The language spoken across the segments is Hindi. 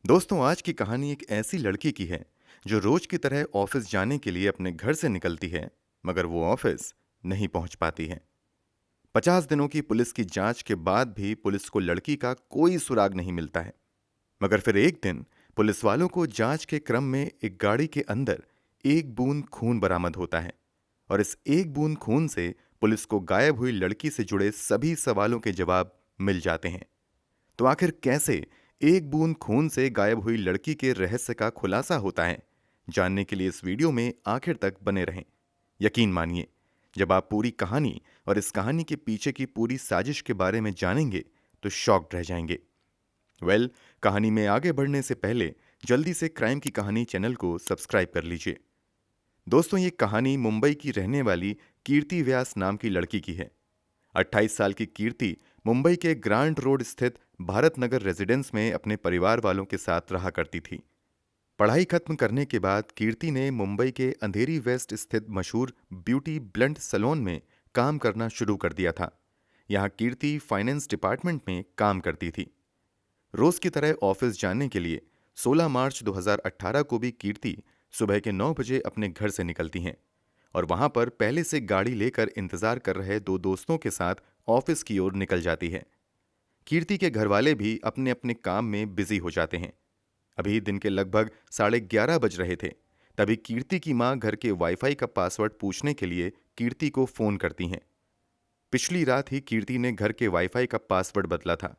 दोस्तों, आज की कहानी एक ऐसी लड़की की है जो रोज की तरह ऑफिस जाने के लिए अपने घर से निकलती है, मगर वो ऑफिस नहीं पहुंच पाती है। 50 दिनों की पुलिस की जांच के बाद भी पुलिस को लड़की का कोई सुराग नहीं मिलता है। मगर फिर एक दिन पुलिस वालों को जांच के क्रम में एक गाड़ी के अंदर एक बूंद खून बरामद होता है। और इस एक बूंद खून से पुलिस को गायब हुई लड़की से जुड़े सभी सवालों के जवाब मिल जाते हैं। तो आखिर कैसे एक बूंद खून से गायब हुई लड़की के रहस्य का खुलासा होता है? जानने के लिए इस वीडियो में आखिर तक बने रहें। यकीन मानिए, जब आप पूरी कहानी और इस कहानी के पीछे की पूरी साजिश के बारे में जानेंगे तो शॉक्ड रह जाएंगे। कहानी में आगे बढ़ने से पहले जल्दी से क्राइम की कहानी चैनल को सब्सक्राइब कर लीजिए। दोस्तों, ये कहानी मुंबई की रहने वाली कीर्ति व्यास नाम की लड़की की है। 28 साल की कीर्ति मुंबई के ग्रांट रोड स्थित भारत नगर रेजिडेंस में अपने परिवार वालों के साथ रहा करती थी। पढ़ाई खत्म करने के बाद कीर्ति ने मुंबई के अंधेरी वेस्ट स्थित मशहूर ब्यूटी ब्लंट सैलून में काम करना शुरू कर दिया था। यहाँ कीर्ति फाइनेंस डिपार्टमेंट में काम करती थी। रोज की तरह ऑफिस जाने के लिए 16 मार्च 2018 को भी कीर्ति सुबह के 9 बजे अपने घर से निकलती हैं और वहां पर पहले से गाड़ी लेकर इंतजार कर रहे दो दोस्तों के साथ ऑफिस की ओर निकल जाती है। कीर्ति के घर वाले भी अपने अपने काम में बिजी हो जाते हैं। अभी दिन के लगभग 11:30 बज रहे थे। तभी कीर्ति की मां घर के वाईफाई का पासवर्ड पूछने के लिए कीर्ति को फोन करती हैं। पिछली रात ही कीर्ति ने घर के वाईफाई का पासवर्ड बदला था।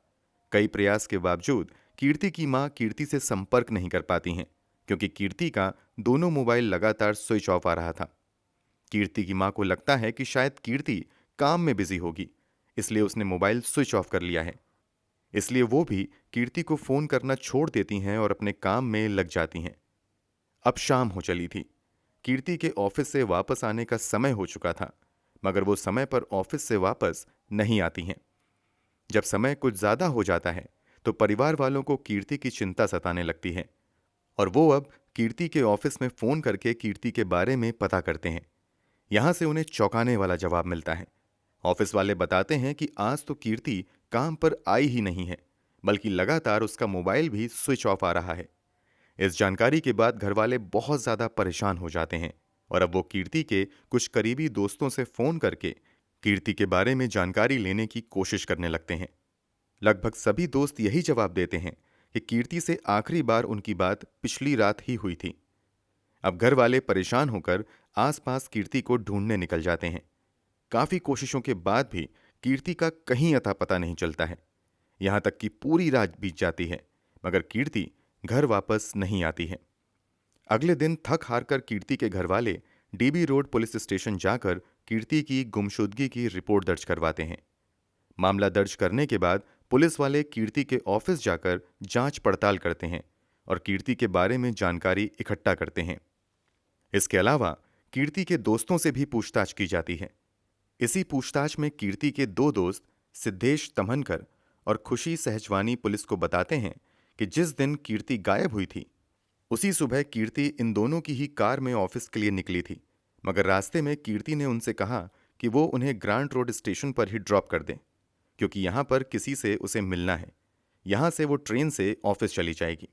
कई प्रयास के बावजूद कीर्ति की मां कीर्ति से संपर्क नहीं कर पाती हैं, क्योंकि कीर्ति का दोनों मोबाइल लगातार स्विच ऑफ आ रहा था। कीर्ति की मां को लगता है कि शायद कीर्ति काम में बिजी होगी, इसलिए उसने मोबाइल स्विच ऑफ कर लिया है। इसलिए वो भी कीर्ति को फोन करना छोड़ देती हैं और अपने काम में लग जाती हैं। अब शाम हो चली थी। कीर्ति के ऑफिस से वापस आने का समय हो चुका था, मगर वो समय पर ऑफिस से वापस नहीं आती हैं। जब समय कुछ ज्यादा हो जाता है तो परिवार वालों को कीर्ति की चिंता सताने लगती है और वो अब कीर्ति के ऑफिस में फोन करके कीर्ति के बारे में पता करते हैं। यहां से उन्हें चौंकाने वाला जवाब मिलता है। ऑफिस वाले बताते हैं कि आज तो कीर्ति काम पर आई ही नहीं है, बल्कि लगातार उसका मोबाइल भी स्विच ऑफ आ रहा है। इस जानकारी के बाद घर वाले बहुत ज्यादा परेशान हो जाते हैं और अब वो कीर्ति के कुछ करीबी दोस्तों से फोन करके कीर्ति के बारे में जानकारी लेने की कोशिश करने लगते हैं। लगभग सभी दोस्त यही जवाब देते हैं कि कीर्ति से आखिरी बार उनकी बात पिछली रात ही हुई थी। अब घर वाले परेशान होकर आसपास कीर्ति को ढूंढने निकल जाते हैं। काफी कोशिशों के बाद भी कीर्ति का कहीं अता पता नहीं चलता है। यहां तक कि पूरी रात बीत जाती है, मगर कीर्ति घर वापस नहीं आती है। अगले दिन थक हार कर कीर्ति के घर वाले डीबी रोड पुलिस स्टेशन जाकर कीर्ति की गुमशुदगी की रिपोर्ट दर्ज करवाते हैं। मामला दर्ज करने के बाद पुलिस वाले कीर्ति के ऑफिस जाकर जांच पड़ताल करते हैं और कीर्ति के बारे में जानकारी इकट्ठा करते हैं। इसके अलावा कीर्ति के दोस्तों से भी पूछताछ की जाती है। इसी पूछताछ में कीर्ति के दो दोस्त सिद्धेश तमनकर और खुशी सहजवानी पुलिस को बताते हैं कि जिस दिन कीर्ति गायब हुई थी उसी सुबह कीर्ति इन दोनों की ही कार में ऑफिस के लिए निकली थी, मगर रास्ते में कीर्ति ने उनसे कहा कि वो उन्हें ग्रांट रोड स्टेशन पर ही ड्रॉप कर दें, क्योंकि यहां पर किसी से उसे मिलना है। यहां से वो ट्रेन से ऑफिस चली जाएगी।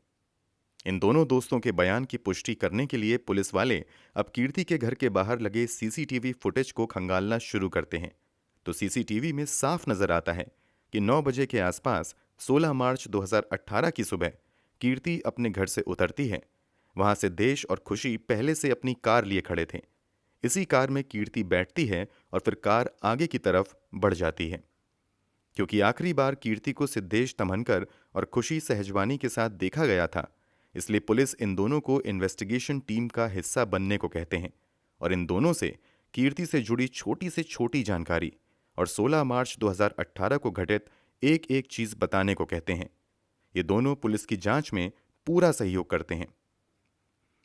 इन दोनों दोस्तों के बयान की पुष्टि करने के लिए पुलिस वाले अब कीर्ति के घर के बाहर लगे सीसीटीवी फुटेज को खंगालना शुरू करते हैं। तो सीसीटीवी में साफ नजर आता है कि 9 बजे के आसपास 16 मार्च 2018 की सुबह कीर्ति अपने घर से उतरती है। वहां से देश और खुशी पहले से अपनी कार लिए खड़े थे। इसी कार में कीर्ति बैठती है और फिर कार आगे की तरफ बढ़ जाती है। क्योंकि आखिरी बार कीर्ति को सिद्धेश तमनकर और खुशी सहजवानी के साथ देखा गया था, इसलिए पुलिस इन दोनों को इन्वेस्टिगेशन टीम का हिस्सा बनने को कहते हैं और इन दोनों से कीर्ति से जुड़ी छोटी से छोटी जानकारी और 16 मार्च 2018 को घटित एक एक चीज बताने को कहते हैं। ये दोनों पुलिस की जांच में पूरा सहयोग करते हैं।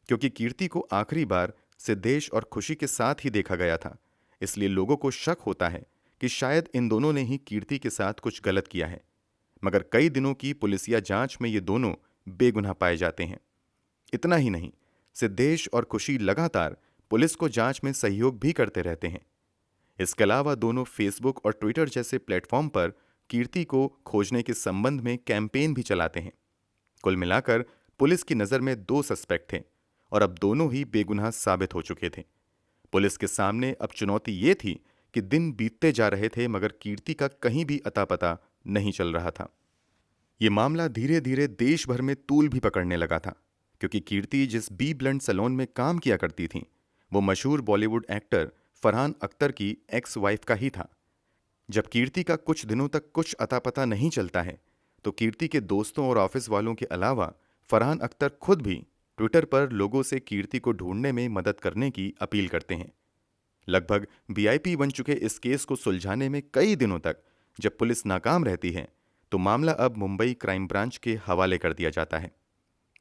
क्योंकि कीर्ति को आखिरी बार सिद्धेश और खुशी के साथ ही देखा गया था, इसलिए लोगों को शक होता है कि शायद इन दोनों ने ही कीर्ति के साथ कुछ गलत किया है। मगर कई दिनों की पुलिसिया जांच में ये दोनों बेगुनाह पाए जाते हैं। इतना ही नहीं, सिद्धेश और खुशी लगातार पुलिस को जांच में सहयोग भी करते रहते हैं। इसके अलावा दोनों फेसबुक और ट्विटर जैसे प्लेटफॉर्म पर कीर्ति को खोजने के संबंध में कैंपेन भी चलाते हैं। कुल मिलाकर पुलिस की नज़र में दो सस्पेक्ट थे और अब दोनों ही बेगुनाह साबित हो चुके थे। पुलिस के सामने अब चुनौती ये थी कि दिन बीतते जा रहे थे मगर कीर्ति का कहीं भी अता पता नहीं चल रहा था। ये मामला धीरे धीरे देश भर में तूल भी पकड़ने लगा था, क्योंकि कीर्ति जिस बी ब्लंट सैलून में काम किया करती थी वो मशहूर बॉलीवुड एक्टर फरहान अख्तर की एक्स वाइफ का ही था। जब कीर्ति का कुछ दिनों तक कुछ अता पता नहीं चलता है तो कीर्ति के दोस्तों और ऑफिस वालों के अलावा फरहान अख्तर खुद भी ट्विटर पर लोगों से कीर्ति को ढूंढने में मदद करने की अपील करते हैं। लगभग वीआईपी बन चुके इस केस को सुलझाने में कई दिनों तक जब पुलिस नाकाम रहती है तो मामला अब मुंबई क्राइम ब्रांच के हवाले कर दिया जाता है।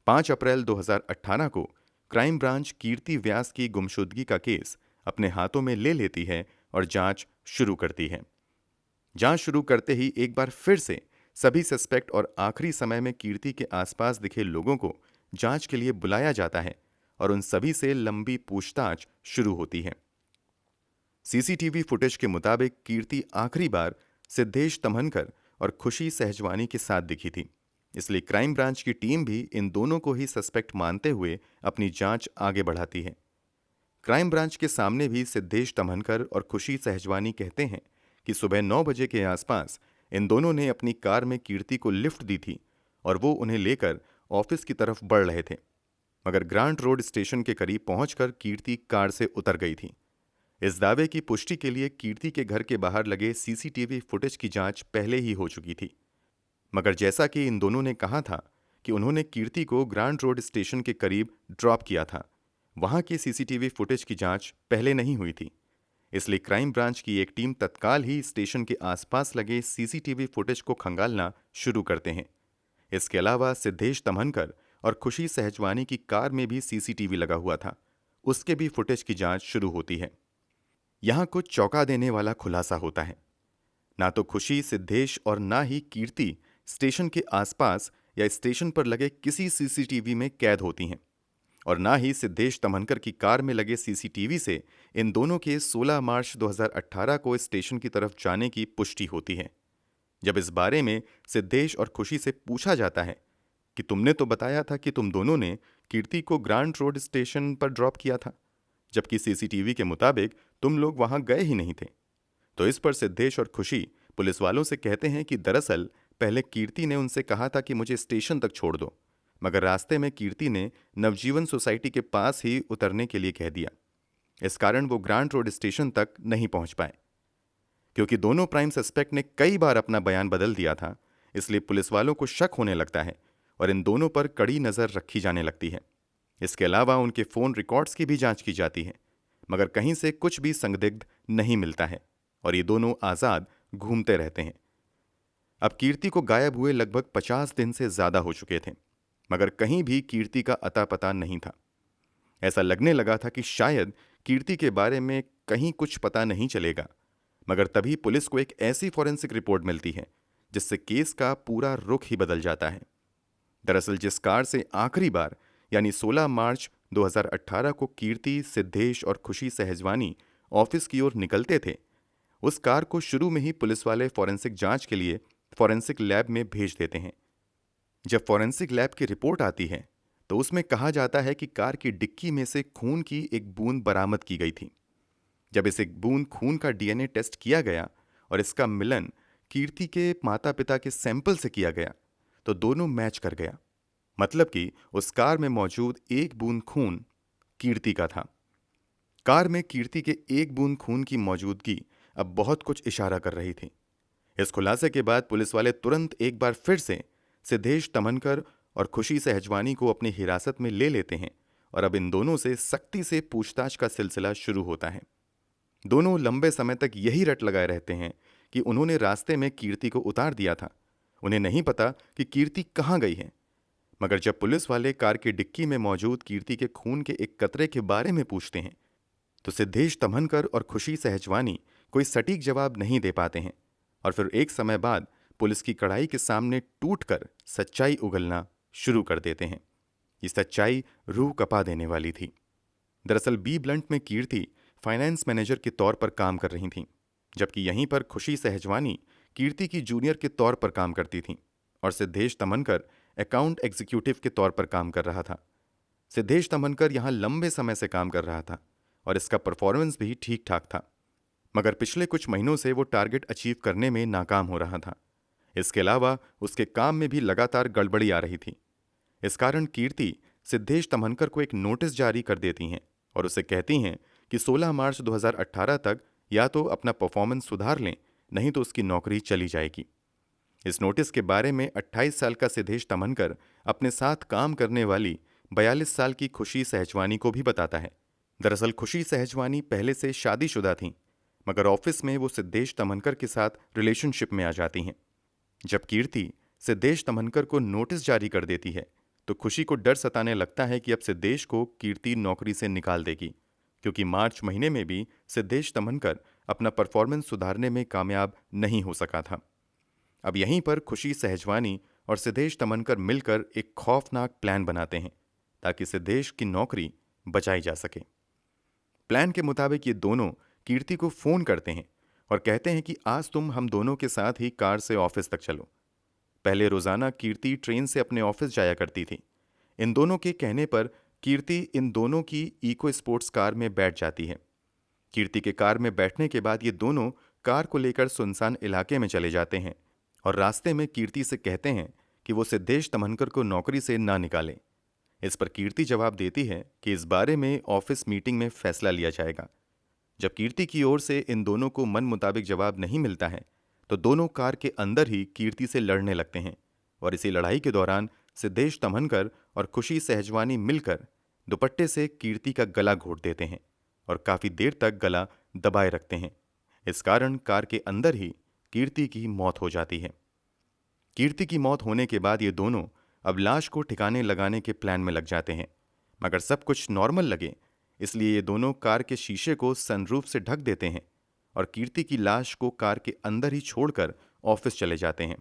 5 अप्रैल 2018 को क्राइम ब्रांच कीर्ति व्यास की गुमशुदगी का केस अपने हाथों में ले लेती है और जांच शुरू करती है। जांच शुरू करते ही एक बार फिर से सभी सस्पेक्ट और आखिरी समय में कीर्ति के आसपास दिखे लोगों को जांच के लिए बुलाया जाता है और उन सभी से लंबी पूछताछ शुरू होती है। सीसीटीवी फुटेज के मुताबिक कीर्ति आखिरी बार सिद्धेश तमनकर और खुशी सहजवानी के साथ दिखी थी, इसलिए क्राइम ब्रांच की टीम भी इन दोनों को ही सस्पेक्ट मानते हुए अपनी जांच आगे बढ़ाती है। क्राइम ब्रांच के सामने भी सिद्धेश तमनकर और खुशी सहजवानी कहते हैं कि सुबह 9 बजे के आसपास इन दोनों ने अपनी कार में कीर्ति को लिफ्ट दी थी और वो उन्हें लेकर ऑफिस की तरफ बढ़ रहे थे, मगर ग्रांट रोड स्टेशन के करीब पहुंचकर कीर्ति कार से उतर गई थी। इस दावे की पुष्टि के लिए कीर्ति के घर के बाहर लगे सीसीटीवी फुटेज की जांच पहले ही हो चुकी थी, मगर जैसा कि इन दोनों ने कहा था कि उन्होंने कीर्ति को ग्रांट रोड स्टेशन के करीब ड्रॉप किया था, वहां की सीसीटीवी फुटेज की जांच पहले नहीं हुई थी। इसलिए क्राइम ब्रांच की एक टीम तत्काल ही स्टेशन के आसपास लगे सीसीटीवी फुटेज को खंगालना शुरू करते हैं। इसके अलावा सिद्धेश तमनकर और खुशी सहजवानी की कार में भी सीसीटीवी लगा हुआ था, उसके भी फुटेज की जांच शुरू होती है। यहां कुछ चौंका देने वाला खुलासा होता है। ना तो खुशी, सिद्धेश और ना ही कीर्ति स्टेशन के आसपास या स्टेशन पर लगे किसी सीसीटीवी में कैद होती हैं और ना ही सिद्धेश तमनकर की कार में लगे सीसीटीवी से इन दोनों के 16 मार्च 2018 को स्टेशन की तरफ जाने की पुष्टि होती है। जब इस बारे में सिद्धेश और खुशी से पूछा जाता है कि तुमने तो बताया था कि तुम दोनों ने कीर्ति को ग्रांट रोड स्टेशन पर ड्रॉप किया था, जबकि सीसीटीवी के मुताबिक तुम लोग वहां गए ही नहीं थे, तो इस पर सिद्धेश और खुशी पुलिस वालों से कहते हैं कि दरअसल पहले कीर्ति ने उनसे कहा था कि मुझे स्टेशन तक छोड़ दो, मगर रास्ते में कीर्ति ने नवजीवन सोसाइटी के पास ही उतरने के लिए कह दिया। इस कारण वो ग्रांट रोड स्टेशन तक नहीं पहुंच पाए। क्योंकि दोनों प्राइम सस्पेक्ट ने कई बार अपना बयान बदल दिया था, इसलिए पुलिस वालों को शक होने लगता है और इन दोनों पर कड़ी नजर रखी जाने लगती है। इसके अलावा उनके फोन रिकॉर्ड्स की भी जांच की जाती है, मगर कहीं से कुछ भी संदिग्ध नहीं मिलता है और ये दोनों आजाद घूमते रहते हैं। अब कीर्ति को गायब हुए लगभग 50 दिन से ज्यादा हो चुके थे, मगर कहीं भी कीर्ति का अता पता नहीं था। ऐसा लगने लगा था कि शायद कीर्ति के बारे में कहीं कुछ पता नहीं चलेगा, मगर तभी पुलिस को एक ऐसी फॉरेंसिक रिपोर्ट मिलती है जिससे केस का पूरा रुख ही बदल जाता है। दरअसल जिस कार से आखिरी बार यानी 16 मार्च 2018 को कीर्ति, सिद्धेश और खुशी सहजवानी ऑफिस की ओर निकलते थे, उस कार को शुरू में ही पुलिस वाले फॉरेंसिक जांच के लिए फॉरेंसिक लैब में भेज देते हैं। जब फॉरेंसिक लैब की रिपोर्ट आती है तो उसमें कहा जाता है कि कार की डिक्की में से खून की एक बूंद बरामद की गई थी। जब इस एक बूंद खून का डीएनए टेस्ट किया गया और इसका मिलन कीर्ति के माता पिता के सैंपल से किया गया तो दोनों मैच कर गया। मतलब कि उस कार में मौजूद एक बूंद खून कीर्ति का था। कार में कीर्ति के एक बूंद खून की मौजूदगी अब बहुत कुछ इशारा कर रही थी। इस खुलासे के बाद पुलिस वाले तुरंत एक बार फिर से सिद्धेश तमनकर और खुशी सहजवानी को अपनी हिरासत में ले लेते हैं और अब इन दोनों से सख्ती से पूछताछ का सिलसिला शुरू होता है। दोनों लंबे समय तक यही रट लगाए रहते हैं कि उन्होंने रास्ते में कीर्ति को उतार दिया था, उन्हें नहीं पता कि कीर्ति कहाँ गई है। मगर जब पुलिस वाले कार की डिक्की में मौजूद कीर्ति के खून के एक कतरे के बारे में पूछते हैं तो सिद्धेश तमनकर और खुशी सहजवानी कोई सटीक जवाब नहीं दे पाते हैं और फिर एक समय बाद पुलिस की कड़ाई के सामने टूटकर सच्चाई उगलना शुरू कर देते हैं। ये सच्चाई रूह कपा देने वाली थी। दरअसल बी ब्लंट में कीर्ति फाइनेंस मैनेजर के तौर पर काम कर रही थीं, जबकि यहीं पर खुशी सहजवानी कीर्ति की जूनियर के तौर पर काम करती थीं और सिद्धेश तमनकर अकाउंट एग्जीक्यूटिव के तौर पर काम कर रहा था। सिद्धेश तमनकर यहां लंबे समय से काम कर रहा था और इसका परफॉर्मेंस भी ठीक ठाक था, मगर पिछले कुछ महीनों से वो टारगेट अचीव करने में नाकाम हो रहा था। इसके अलावा उसके काम में भी लगातार गड़बड़ी आ रही थी। इस कारण कीर्ति सिद्धेश तमनकर को एक नोटिस जारी कर देती हैं और उसे कहती हैं कि 16 मार्च 2018 तक या तो अपना परफॉर्मेंस सुधार लें, नहीं तो उसकी नौकरी चली जाएगी। इस नोटिस के बारे में 28 साल का सिद्धेश तमनकर अपने साथ काम करने वाली 42 साल की खुशी सहजवानी को भी बताता है। दरअसल खुशी सहजवानी पहले से शादीशुदा थीं, मगर ऑफिस में वो सिद्धेश तमनकर के साथ रिलेशनशिप में आ जाती हैं। जब कीर्ति सिद्धेश तमनकर को नोटिस जारी कर देती है तो खुशी को डर सताने लगता है कि अब सिद्धेश को कीर्ति नौकरी से निकाल देगी, क्योंकि मार्च महीने में भी सिद्धेश तमनकर अपना परफॉर्मेंस सुधारने में कामयाब नहीं हो सका था। अब यहीं पर खुशी सहजवानी और सिद्धेश तमनकर मिलकर एक खौफनाक प्लान बनाते हैं ताकि सिद्धेश की नौकरी बचाई जा सके। प्लान के मुताबिक ये दोनों कीर्ति को फोन करते हैं और कहते हैं कि आज तुम हम दोनों के साथ ही कार से ऑफिस तक चलो। पहले रोजाना कीर्ति ट्रेन से अपने ऑफिस जाया करती थी। इन दोनों के कहने पर कीर्ति इन दोनों की इको स्पोर्ट्स कार में बैठ जाती है। कीर्ति के कार में बैठने के बाद ये दोनों कार को लेकर सुनसान इलाके में चले जाते हैं और रास्ते में कीर्ति से कहते हैं कि वो सिद्धेश तमनकर को नौकरी से ना निकाले। इस पर कीर्ति जवाब देती है कि इस बारे में ऑफिस मीटिंग में फैसला लिया जाएगा। जब कीर्ति की ओर से इन दोनों को मन मुताबिक जवाब नहीं मिलता है तो दोनों कार के अंदर ही कीर्ति से लड़ने लगते हैं और इसी लड़ाई के दौरान सिद्धेश तमनकर और खुशी सहजवानी मिलकर दुपट्टे से कीर्ति का गला घोंट देते हैं और काफी देर तक गला दबाए रखते हैं। इस कारण कार के अंदर ही कीर्ति की मौत हो जाती है। कीर्ति की मौत होने के बाद ये दोनों अब लाश को ठिकाने लगाने के प्लान में लग जाते हैं, मगर सब कुछ नॉर्मल लगे इसलिए ये दोनों कार के शीशे को सनरूफ से ढक देते हैं और कीर्ति की लाश को कार के अंदर ही छोड़कर ऑफिस चले जाते हैं।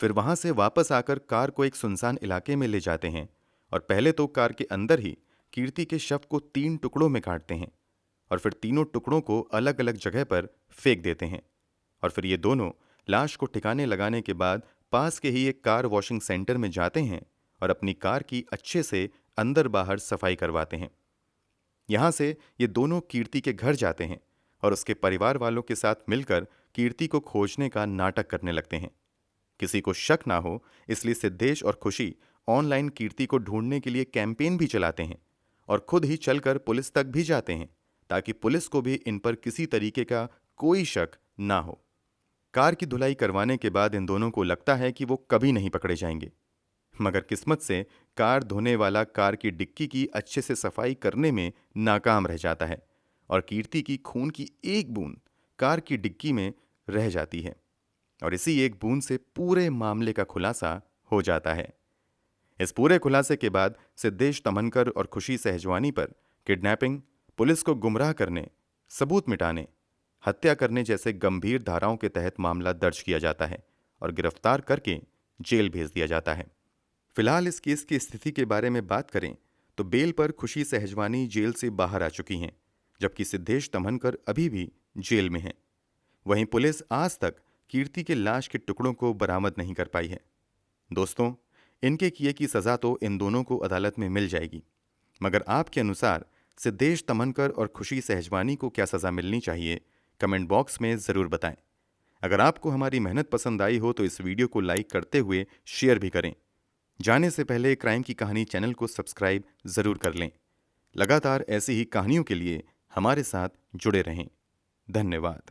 फिर वहां से वापस आकर कार को एक सुनसान इलाके में ले जाते हैं और पहले तो कार के अंदर ही कीर्ति के शव को 3 टुकड़ों में काटते हैं और फिर तीनों टुकड़ों को अलग अलग जगह पर फेंक देते हैं। और फिर ये दोनों लाश को ठिकाने लगाने के बाद पास के ही एक कार वॉशिंग सेंटर में जाते हैं और अपनी कार की अच्छे से अंदर बाहर सफाई करवाते हैं। यहां से ये दोनों कीर्ति के घर जाते हैं और उसके परिवार वालों के साथ मिलकर कीर्ति को खोजने का नाटक करने लगते हैं। किसी को शक ना हो इसलिए सिद्धेश और खुशी ऑनलाइन कीर्ति को ढूंढने के लिए कैंपेन भी चलाते हैं और खुद ही चलकर पुलिस तक भी जाते हैं ताकि पुलिस को भी इन पर किसी तरीके का कोई शक ना हो। कार की धुलाई करवाने के बाद इन दोनों को लगता है कि वो कभी नहीं पकड़े जाएंगे, मगर किस्मत से कार धोने वाला कार की डिक्की की अच्छे से सफाई करने में नाकाम रह जाता है और कीर्ति की खून की एक बूंद कार की डिक्की में रह जाती है और इसी एक बूंद से पूरे मामले का खुलासा हो जाता है। इस पूरे खुलासे के बाद सिद्धेश तमनकर और खुशी सहजवानी पर किडनैपिंग, पुलिस को गुमराह करने, सबूत मिटाने, हत्या करने जैसे गंभीर धाराओं के तहत मामला दर्ज किया जाता है और गिरफ्तार करके जेल भेज दिया जाता है। फिलहाल इस केस की स्थिति के बारे में बात करें तो बेल पर खुशी सहजवानी जेल से बाहर आ चुकी हैं, जबकि सिद्धेश तमनकर अभी भी जेल में हैं। वहीं पुलिस आज तक कीर्ति के लाश के टुकड़ों को बरामद नहीं कर पाई है। दोस्तों, इनके किए की सजा तो इन दोनों को अदालत में मिल जाएगी, मगर आपके अनुसार सिद्धेश तमनकर और खुशी सहजवानी को क्या सजा मिलनी चाहिए, कमेंट बॉक्स में ज़रूर बताएं। अगर आपको हमारी मेहनत पसंद आई हो तो इस वीडियो को लाइक करते हुए शेयर भी करें। जाने से पहले क्राइम की कहानी चैनल को सब्सक्राइब ज़रूर कर लें। लगातार ऐसी ही कहानियों के लिए हमारे साथ जुड़े रहें। धन्यवाद।